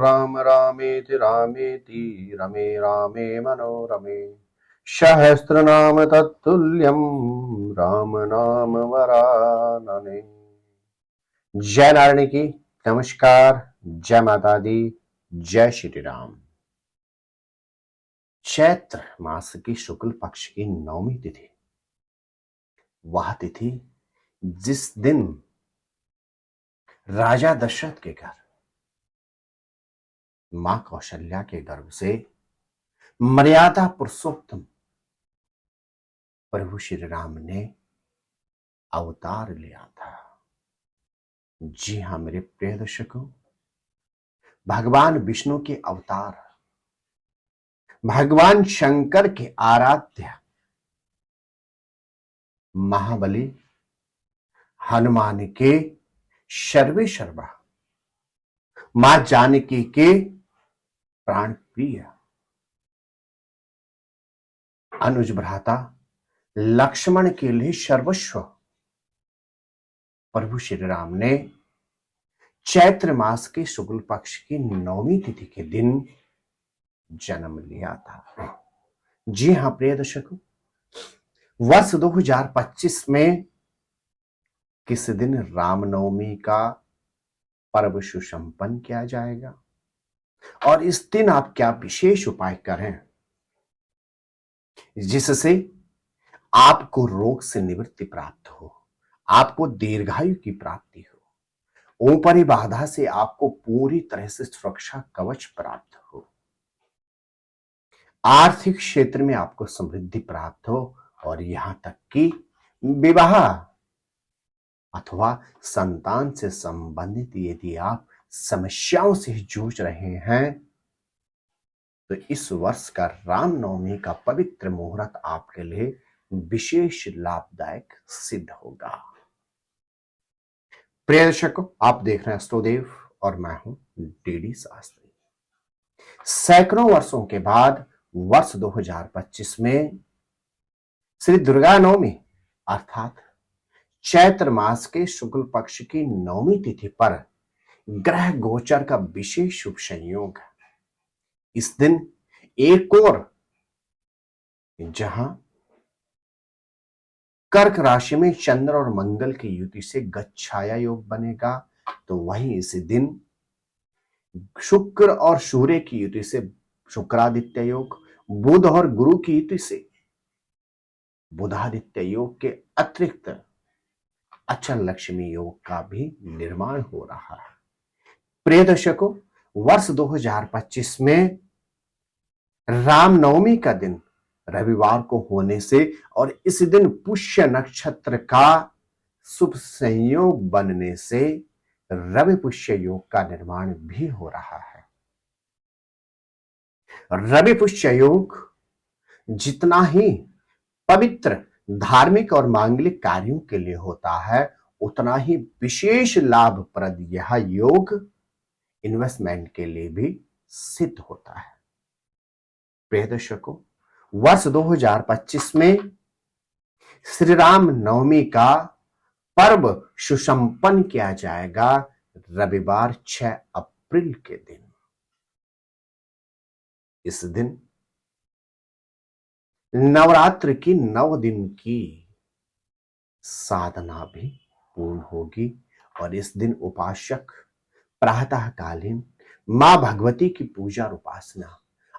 राम रामेति रामेति रमे रामे मनोरमे सहस्रनाम तत्तुल्यं राम नाम वरानने। जय नारायण की। नमस्कार। जय माता दी। जय श्री राम। चैत्र मास की शुक्ल पक्ष की नौमी तिथि, वह तिथि जिस दिन राजा दशरथ के घर मां कौशल्या के गर्भ से मर्यादा पुरुषोत्तम प्रभु श्री राम ने अवतार लिया था। जी हां मेरे प्रिय दर्शकों, भगवान विष्णु के अवतार, भगवान शंकर के आराध्य महाबली हनुमान के सर्वे सर्वा, मां जानकी के प्राण प्रिय अनुज भ्राता लक्ष्मण के लिए सर्वस्व प्रभु श्री राम ने चैत्र मास के शुक्ल पक्ष की नौमी तिथि के दिन जन्म लिया था। जी हां प्रिय दर्शकों, वर्ष 2025 में किस दिन रामनवमी का पर्व सुसंपन्न किया जाएगा और इस दिन आप क्या विशेष उपाय करें जिससे आपको रोग से निवृत्ति प्राप्त हो, आपको दीर्घायु की प्राप्ति हो, ऊपरी बाधा से आपको पूरी तरह से सुरक्षा कवच प्राप्त हो, आर्थिक क्षेत्र में आपको समृद्धि प्राप्त हो और यहां तक कि विवाह अथवा संतान से संबंधित यदि आप समस्याओं से जूझ रहे हैं तो इस वर्ष का रामनवमी का पवित्र मुहूर्त आपके लिए विशेष लाभदायक सिद्ध होगा। प्रिय दर्शकों, आप देख रहे हैं एस्ट्रोदेव और मैं हूं डीडी शास्त्री। सैकड़ों वर्षों के बाद वर्ष 2025 में श्री दुर्गा नवमी अर्थात चैत्र मास के शुक्ल पक्ष की नौमी तिथि पर ग्रह गोचर का विशेष शुभ संयोग। इस दिन एक और जहां कर्क राशि में चंद्र और मंगल की युति से गच्छाया योग बनेगा, तो वहीं इसी दिन शुक्र और सूर्य की युति से शुक्रादित्य योग, बुध और गुरु की युति से बुधादित्य योग के अतिरिक्त अचल लक्ष्मी योग का भी निर्माण हो रहा है। प्रिय दर्शकों, वर्ष 2025 में रामनवमी का दिन रविवार को होने से और इस दिन पुष्य नक्षत्र का शुभ संयोग बनने से रवि पुष्य योग का निर्माण भी हो रहा है। रवि पुष्य योग जितना ही पवित्र धार्मिक और मांगलिक कार्यों के लिए होता है, उतना ही विशेष लाभप्रद यह योग इन्वेस्टमेंट के लिए भी सिद्ध होता है। प्रिय दर्शकों, वर्ष 2025 में श्री राम नवमी का पर्व सुसंपन्न किया जाएगा रविवार 6 अप्रैल के दिन। इस दिन नवरात्र की 9 दिन की साधना भी पूर्ण होगी और इस दिन उपासक प्रातःकालीन मां भगवती की पूजा और उपासना,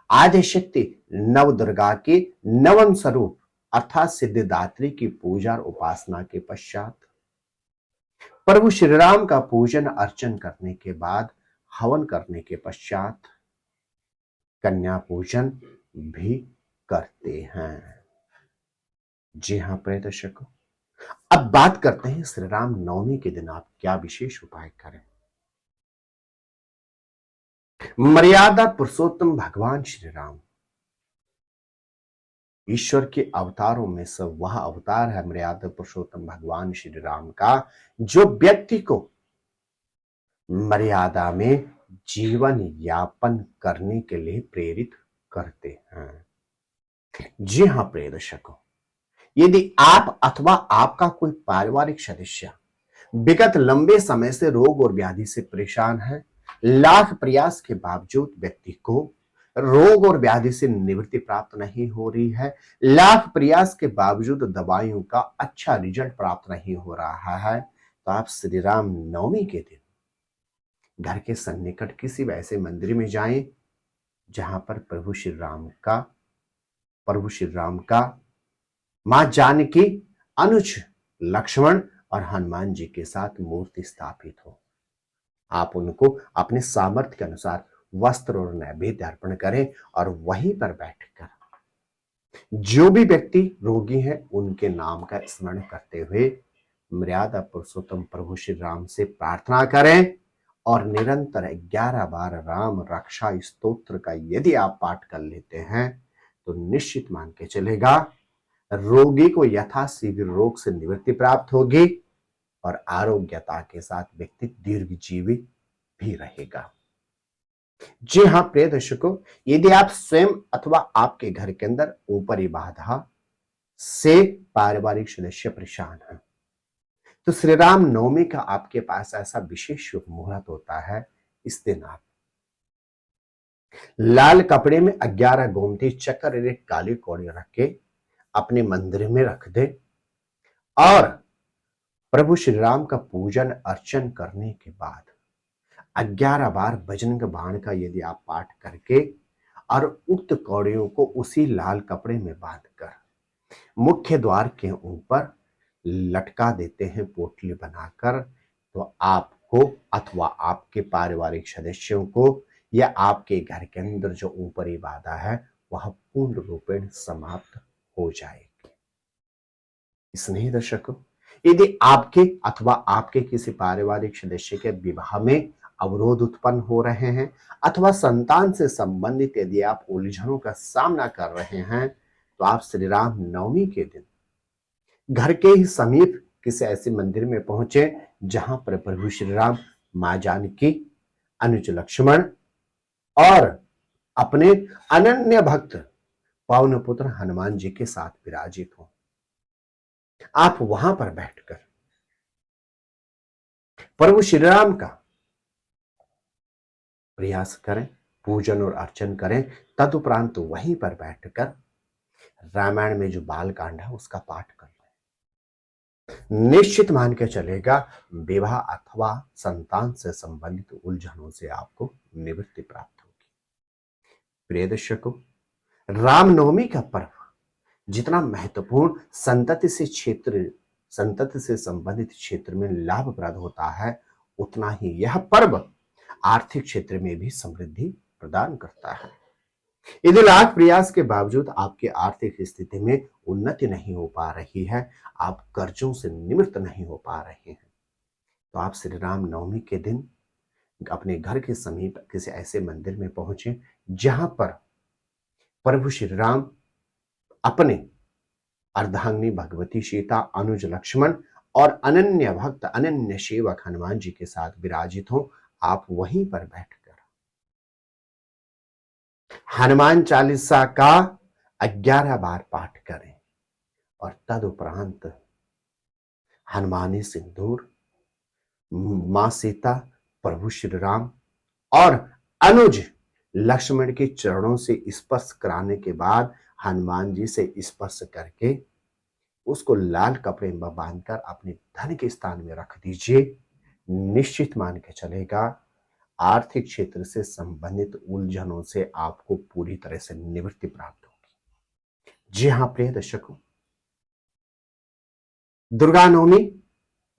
आद्य शक्ति नव दुर्गा के नवम स्वरूप अर्थात सिद्धिदात्री की पूजा और उपासना के पश्चात प्रभु श्री राम का पूजन अर्चन करने के बाद हवन करने के पश्चात कन्या पूजन भी करते हैं। जी हां प्रिय दर्शकों, अब बात करते हैं श्री राम नवमी के दिन आप क्या विशेष उपाय करें। मर्यादा पुरुषोत्तम भगवान श्री राम ईश्वर के अवतारों में से वह अवतार है मर्यादा पुरुषोत्तम भगवान श्री राम का, जो व्यक्ति को मर्यादा में जीवन यापन करने के लिए प्रेरित करते हैं। जी हां प्रिय दर्शकों, यदि आप अथवा आपका कोई पारिवारिक सदस्य विगत लंबे समय से रोग और व्याधि से परेशान है, लाख प्रयास के बावजूद व्यक्ति को रोग और व्याधि से निवृत्ति प्राप्त नहीं हो रही है, लाख प्रयास के बावजूद दवाइयों का अच्छा रिजल्ट प्राप्त नहीं हो रहा है, तो आप श्री राम नवमी के दिन घर के सन्निकट किसी वैसे मंदिर में जाएं जहां पर प्रभु श्री राम का मां जानकी, अनुज लक्ष्मण और हनुमान जी के साथ मूर्ति स्थापित हो। आप उनको अपने सामर्थ्य के अनुसार वस्त्र और नैवेद्य अर्पण करें और वहीं पर बैठकर जो भी व्यक्ति रोगी हैं उनके नाम का स्मरण करते हुए मर्यादा पुरुषोत्तम प्रभु श्री राम से प्रार्थना करें और निरंतर 11 बार राम रक्षा स्तोत्र का यदि आप पाठ कर लेते हैं तो निश्चित मान के चलेगा रोगी को यथाशीघ्र रोग से निवृत्ति प्राप्त होगी और आरोग्यता के साथ व्यक्ति दीर्घजीवी भी रहेगा। जी हाँ प्रिय दर्शकों, यदि आप स्वयं अथवा आपके घर के अंदर ऊपरी बाधा से पारिवारिक सदस्य परेशान हैं, तो श्री राम नवमी का आपके पास ऐसा विशेष शुभ मुहूर्त होता है। इस दिन आप लाल कपड़े में 11 गोमती चक्र एक काली कौड़ी रख के अपने मंदिर में रख दे और प्रभु श्री राम का पूजन अर्चन करने के बाद 11 बार बजरंग बाण का यदि आप पाठ करके और उक्त कौड़ियों को उसी लाल कपड़े में बांधकर मुख्य द्वार के ऊपर लटका देते हैं पोटली बनाकर, तो आपको अथवा आपके पारिवारिक सदस्यों को या आपके घर के अंदर जो ऊपरी बाधा है वह पूर्ण रूपेण समाप्त हो जाएगी। स्नेही दर्शकों, यदि आपके अथवा आपके किसी पारिवारिक सदस्य के विवाह में अवरोध उत्पन्न हो रहे हैं अथवा संतान से संबंधित यदि आप उलझनों का सामना कर रहे हैं, तो आप श्री राम नवमी के दिन घर के ही समीप किसी ऐसे मंदिर में पहुंचे जहां पर प्रभु श्री राम, मां जानकी, अनुज लक्ष्मण और अपने अनन्य भक्त पवन पुत्र हनुमान जी के साथ विराजित हो। आप वहां पर बैठकर प्रभु श्री राम का प्रयास करें, पूजन और अर्चन करें। तदुपरांत वहीं पर बैठकर रामायण में जो बाल कांड है उसका पाठ कर लें। निश्चित मान के चलेगा विवाह अथवा संतान से संबंधित उलझनों से आपको निवृत्ति प्राप्त होगी। प्रिय दर्शकों, रामनवमी का पर्व जितना महत्वपूर्ण संतति से संबंधित क्षेत्र में लाभप्रद होता है, उतना ही यह पर्व आर्थिक क्षेत्र में भी समृद्धि प्रदान करता है। यदि लाख प्रयास के बावजूद आपकी आर्थिक स्थिति में उन्नति नहीं हो पा रही है, आप कर्जों से निवृत्त नहीं हो पा रहे हैं, तो आप श्री राम नवमी के दिन अपने घर के समीप किसी ऐसे मंदिर में पहुंचे जहां पर प्रभु श्री राम अपने अर्धांगिनी भगवती सीता, अनुज लक्ष्मण और अनन्य भक्त अनन्य सेवक हनुमान जी के साथ विराजित हो। आप वहीं पर बैठकर हनुमान चालीसा का 11 बार पाठ करें और तदुपरांत हनुमानी सिंदूर, मां सीता, प्रभु श्री राम और अनुज लक्ष्मण के चरणों से स्पर्श कराने के बाद हनुमान जी से स्पर्श करके उसको लाल कपड़े में बांधकर अपने धन के स्थान में रख दीजिए। निश्चित मान के चलेगा आर्थिक क्षेत्र से संबंधित उलझनों से आपको पूरी तरह से निवृत्ति प्राप्त होगी। जी हां प्रिय दर्शकों, दुर्गा नवमी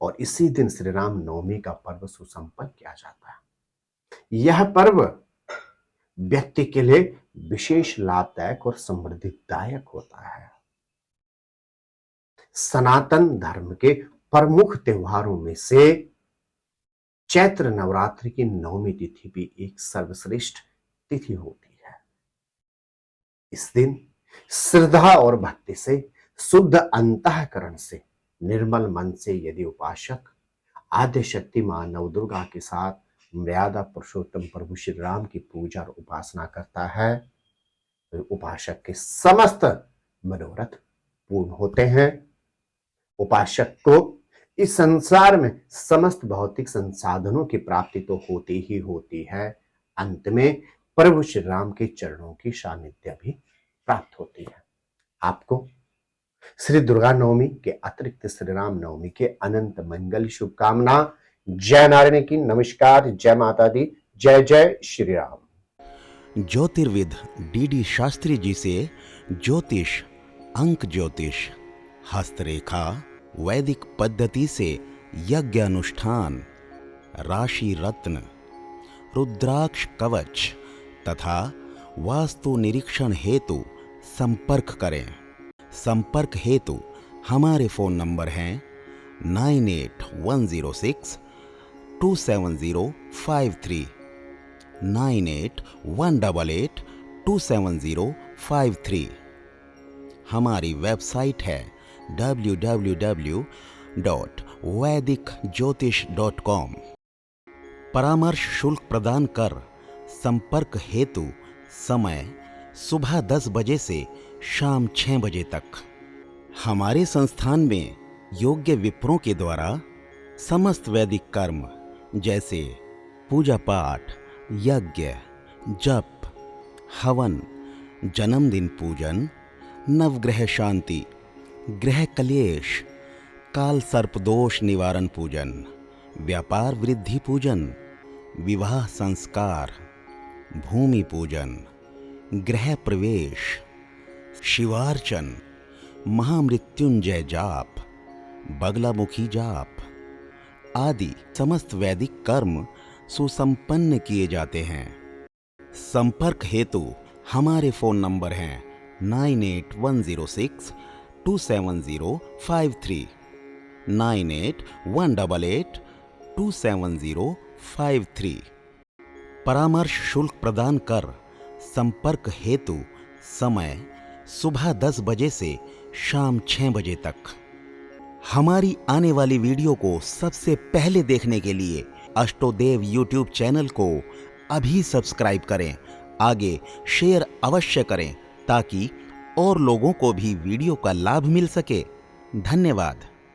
और इसी दिन श्री राम नवमी का पर्व सुसंपन्न किया जाता है। यह पर्व व्यक्ति के लिए विशेष लाभदायक और समृद्धिदायक होता है। सनातन धर्म के प्रमुख त्योहारों में से चैत्र नवरात्रि की नवमी तिथि भी एक सर्वश्रेष्ठ तिथि होती है। इस दिन श्रद्धा और भक्ति से, शुद्ध अंतःकरण से, निर्मल मन से यदि उपासक आद्य शक्ति मां नवदुर्गा के साथ मर्यादा पुरुषोत्तम प्रभु श्री राम की पूजा और उपासना करता है, तो उपासक के समस्त मनोरथ पूर्ण होते हैं। उपासक को इस संसार में समस्त भौतिक संसाधनों की प्राप्ति तो होती ही होती है, अंत में प्रभु श्री राम के चरणों की सानिध्य भी प्राप्त होती है। आपको श्री दुर्गा नवमी के अतिरिक्त श्री राम नवमी के अनंत मंगल शुभकामना। जय नारायण की। नमस्कार। जय माता दी। जय जय श्री राम। ज्योतिर्विद डीडी शास्त्री जी से ज्योतिष, अंक ज्योतिष, हस्तरेखा, वैदिक पद्धति से यज्ञ अनुष्ठान, राशि रत्न, रुद्राक्ष कवच तथा वास्तु निरीक्षण हेतु संपर्क करें। संपर्क हेतु हमारे फोन नंबर हैं 9810627053, 9818827053। हमारी वेबसाइट है www.vedicjyotish.com। परामर्श शुल्क प्रदान कर संपर्क हेतु समय सुबह 10 बजे से शाम 6 बजे तक। हमारे संस्थान में योग्य विप्रों के द्वारा समस्त वैदिक कर्म जैसे पूजा पाठ, यज्ञ, जप, हवन, जन्मदिन पूजन, नवग्रह शांति, ग्रह कलेश, काल सर्पदोष निवारण पूजन, व्यापार वृद्धि पूजन, विवाह संस्कार, भूमि पूजन, गृह प्रवेश, शिवार्चन, महामृत्युंजय जाप, बगलामुखी जाप आदि समस्त वैदिक कर्म सुसंपन्न किए जाते हैं। संपर्क हेतु हमारे फोन नंबर हैं 9810627053, 9818827053। परामर्श शुल्क प्रदान कर संपर्क हेतु समय सुबह 10 बजे से शाम 6 बजे तक। हमारी आने वाली वीडियो को सबसे पहले देखने के लिए अष्टोदेव यूट्यूब चैनल को अभी सब्सक्राइब करें। आगे शेयर अवश्य करें ताकि और लोगों को भी वीडियो का लाभ मिल सके। धन्यवाद।